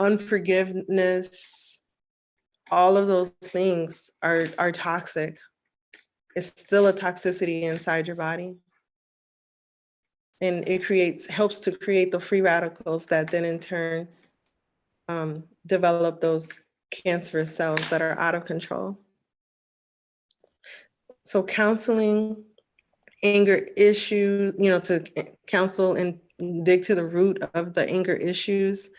unforgiveness, all of those things are toxic. It's still a toxicity inside your body. And it helps to create the free radicals that then in turn develop those cancerous cells that are out of control. So counseling anger issues, to counsel and dig to the root of the anger issues,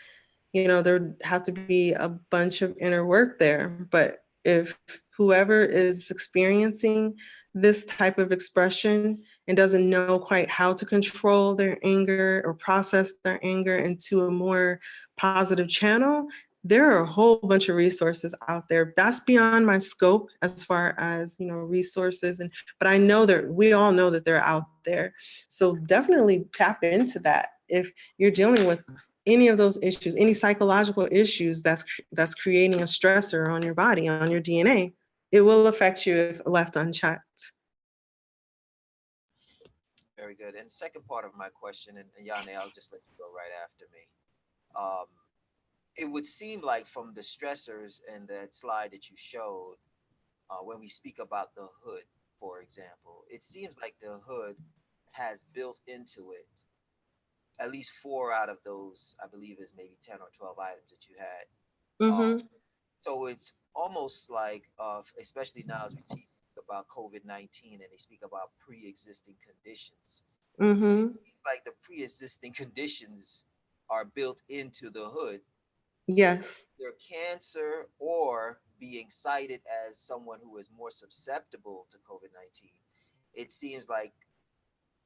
there have to be a bunch of inner work there. But if whoever is experiencing this type of expression and doesn't know quite how to control their anger or process their anger into a more positive channel, there are a whole bunch of resources out there. That's beyond my scope as far as, resources. But I know that we all know that they're out there. So definitely tap into that. If you're dealing with any of those issues, any psychological issues that's creating a stressor on your body, on your DNA, it will affect you if left unchecked. Very good. And the second part of my question, and Yane, I'll just let you go right after me. Um, it would seem like from the stressors and that slide that you showed, when we speak about the hood, for example, it seems like the hood has built into it at least four out of those, I believe, is maybe 10 or 12 items that you had. Mm-hmm. So it's almost like, especially now as we speak about COVID-19 and they speak about pre-existing conditions, Mm-hmm. like the pre-existing conditions are built into the hood. So Yes. their cancer or being cited as someone who is more susceptible to COVID-19, it seems like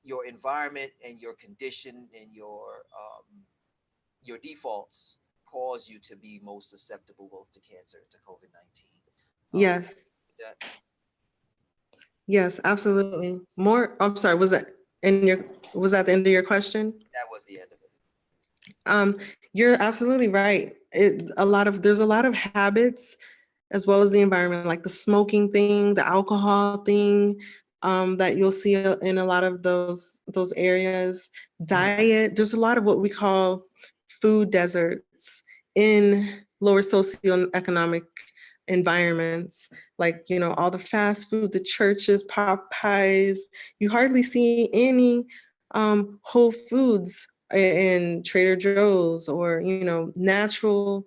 your environment and your condition and your defaults cause you to be most susceptible both to cancer to COVID-19. Yes. That, Yes, absolutely. More, I'm sorry, was that the end of your question? that was the end of it. You're absolutely right. There's a lot of habits as well as the environment, like the smoking thing, the alcohol thing, that you'll see in a lot of those areas. Diet, there's a lot of what we call food deserts in lower socioeconomic environments, like, you know, all the fast food, the churches, Popeyes. You hardly see any Whole Foods in Trader Joe's, or, you know, natural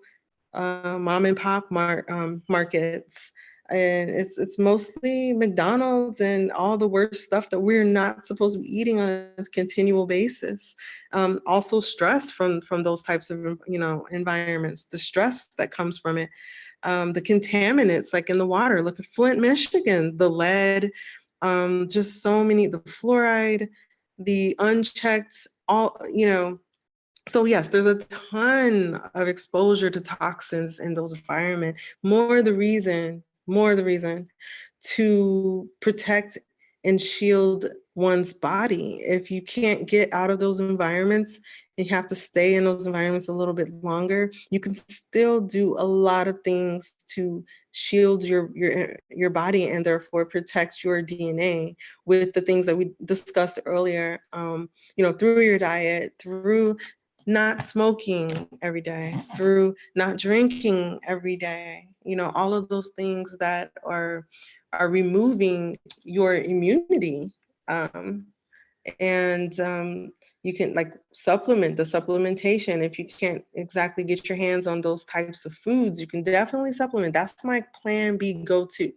mom and pop markets. And it's mostly McDonald's and all the worst stuff that we're not supposed to be eating on a continual basis. Also stress from those types of, you know, environments, the stress that comes from it, the contaminants like in the water. Look at Flint, Michigan, the lead, just so many, the fluoride, the unchecked, all, you know. So yes, there's a ton of exposure to toxins in those environments. More the reason to protect and shield one's body. If you can't get out of those environments, and you have to stay in those environments a little bit longer, you can still do a lot of things to shield your body, and therefore protect your DNA with the things that we discussed earlier. You know, through your diet, through not smoking every day, through not drinking every day, you know, all of those things that are removing your immunity. And you can like supplement, the supplementation. If you can't exactly get your hands on those types of foods, you can definitely supplement. That's my plan B go-to.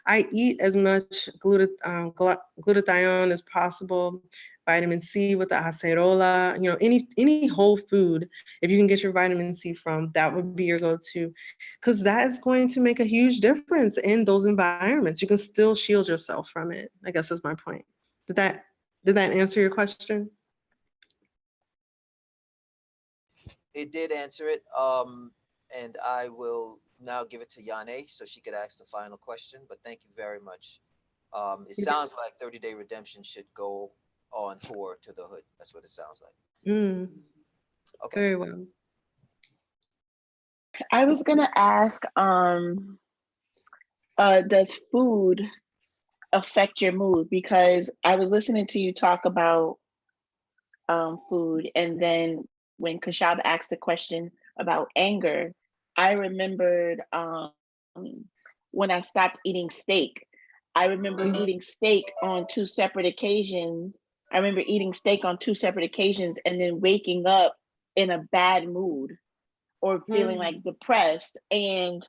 I eat as much glutathione as possible, vitamin C with the acerola, you know, any whole food, if you can get your vitamin C from, that would be your go-to, because that is going to make a huge difference in those environments. You can still shield yourself from it, I guess is my point. Did that answer your question? It did answer it. And I will now give it to Yane so she could ask the final question. But thank you very much. It sounds like 30 Day Redemption should go on tour to the hood. That's what it sounds like. Mm, Okay. very well. I was gonna ask, does food affect your mood? Because I was listening to you talk about food, and then when Kashab asked the question about anger, I remembered when I stopped eating steak. I remember eating steak on two separate occasions. I remember eating steak on two separate occasions and then waking up in a bad mood or feeling like depressed. And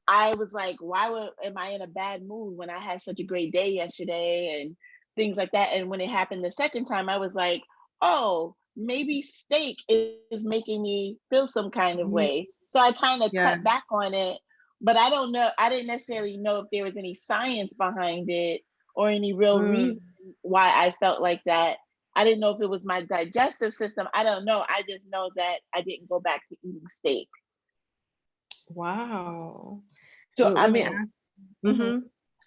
I was like, am I in a bad mood when I had such a great day yesterday and things like that? And when it happened the second time, I was like, oh, maybe steak is making me feel some kind of way. So I kind of Yeah. cut back on it, but I don't know. I didn't necessarily know if there was any science behind it or any real reason why I felt like that. I didn't know if it was my digestive system. I don't know. I just know that I didn't go back to eating steak. Wow. So Well, I let me mean, ask.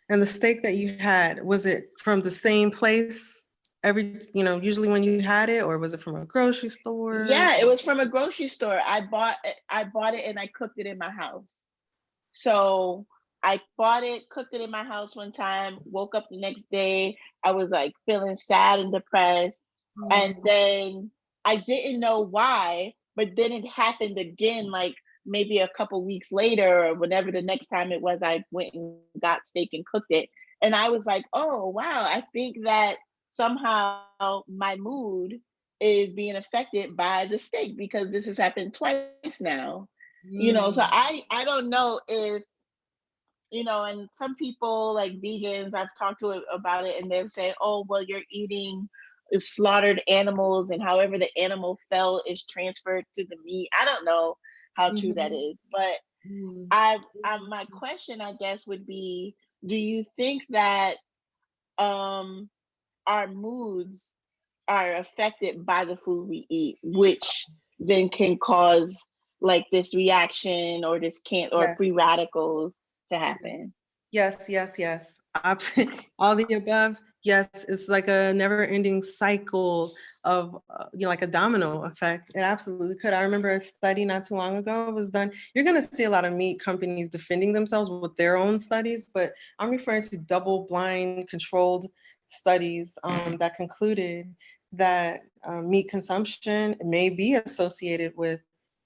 And the steak that you had, was it from the same place usually when you had it, or was it from a grocery store? yeah, it was from a grocery store. I bought it and I cooked it in my house. So I bought it, cooked it in my house one time, woke up the next day. I was like feeling sad and depressed. And then I didn't know why, but then it happened again, like maybe a couple weeks later or whenever the next time it was, I went and got steak and cooked it. And I was like, oh, wow, I think that somehow my mood is being affected by the steak because this has happened twice now. So I don't know if, and some people like vegans, I've talked to about it, and they've said, oh, well, you're eating slaughtered animals, and however the animal fell is transferred to the meat. I don't know how true that is, but my question, I guess, would be, do you think that our moods are affected by the food we eat, which then can cause like this reaction or this or free radicals to happen? Yes. All the above. Yes, it's like a never-ending cycle of, like a domino effect. It absolutely could. I remember a study not too long ago was done. You're going to see a lot of meat companies defending themselves with their own studies, but I'm referring to double-blind controlled studies that concluded that meat consumption may be associated with,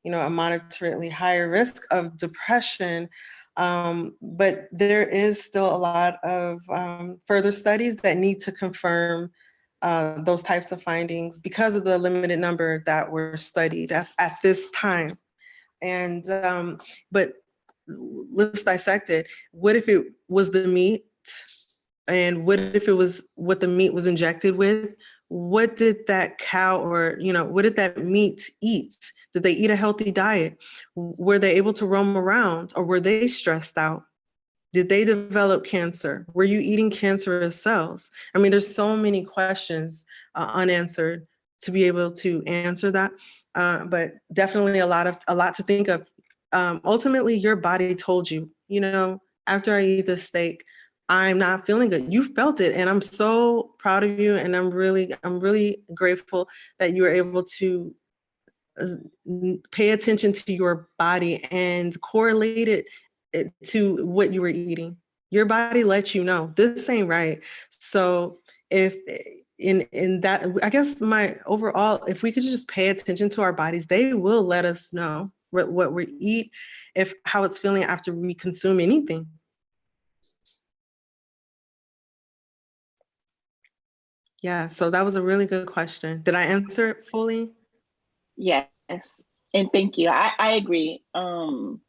a moderately higher risk of depression. But there is still a lot of further studies that need to confirm those types of findings because of the limited number that were studied at this time. And but let's dissect it. What if it was the meat? And what if it was what the meat was injected with? What did that cow or, what did that meat eat? Did they eat a healthy diet? Were they able to roam around or were they stressed out? Did they develop cancer? Were you eating cancerous cells? I mean, there's so many questions unanswered to be able to answer that. But definitely a lot to think of. Ultimately, your body told you, after I eat this steak, I'm not feeling good. You felt it, and I'm so proud of you, and I'm really grateful that you were able to pay attention to your body and correlate it to what you were eating. Your body lets you know this ain't right. So if in that, I guess my overall, if we could just pay attention to our bodies, they will let us know what we eat, if how it's feeling after we consume anything. Yeah, so that was a really good question. Did I answer it fully? Yes, and thank you. I agree. I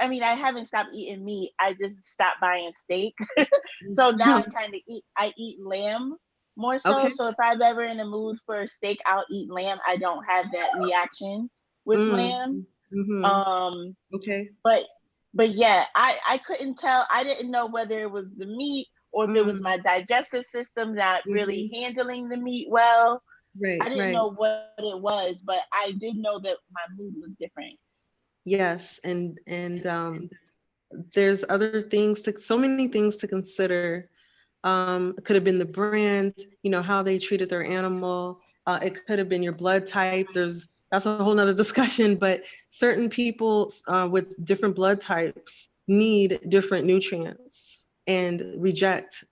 mean I haven't stopped eating meat. I just stopped buying steak. So now I eat lamb more so. Okay. So if I'm ever in a mood for a steak, I'll eat lamb. I don't have that reaction with lamb. Mm-hmm. Um, Okay. but yeah, I couldn't tell. I didn't know whether it was the meat or if it was Mm, my digestive system not really mhm. handling the meat well. I Right, didn't right. know what it was, but I did know that my mood was different. Yes, and there's other things so many things to consider. It could have been the brand, how they treated their animal. It could have been your blood type. That's a whole nother discussion, but certain people with different blood types need different nutrients and reject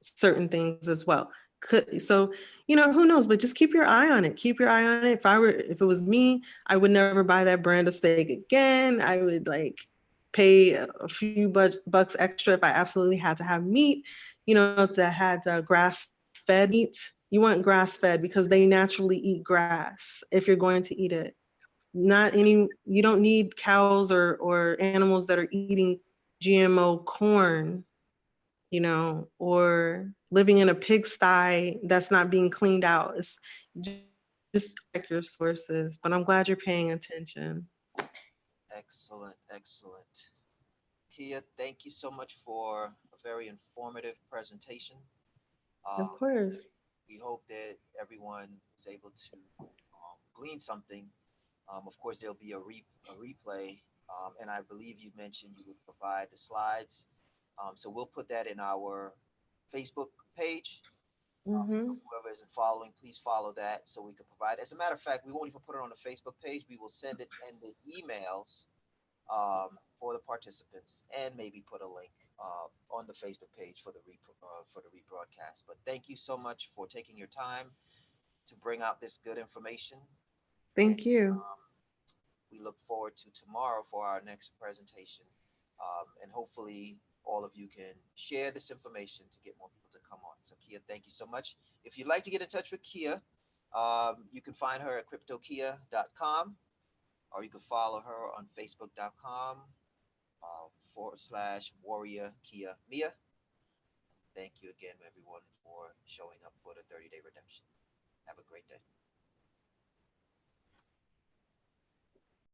certain things as well. So, who knows, but just keep your eye on it. Keep your eye on it. If it was me, I would never buy that brand of steak again. I would pay a few bucks extra if I absolutely had to have meat, that had grass fed meat. You want grass fed because they naturally eat grass if you're going to eat it. You don't need cows or animals that are eating GMO corn, or living in a pigsty that's not being cleaned out. It's just check your sources, but I'm glad you're paying attention. Excellent, excellent. Kia, thank you so much for a very informative presentation. Of Um, course. we hope that everyone was able to glean something. Of course, there'll be a replay, and I believe you mentioned you would provide the slides. So we'll put that in our Facebook page. Mm-hmm. Whoever isn't following, please follow that so we can provide. As a matter of fact, we won't even put it on the Facebook page. We will send it in the emails for the participants, and maybe put a link on the Facebook page for the rebroadcast. But thank you so much for taking your time to bring out this good information, and Thank you. we look forward to tomorrow for our next presentation. And hopefully, all of you can share this information to get more people to come on. So, Kia, thank you so much. If you'd like to get in touch with Kia, you can find her at cryptokia.com, or you can follow her on facebook.com /warrior Kia Mia. Thank you again, everyone, for showing up for the 30-day redemption. Have a great day.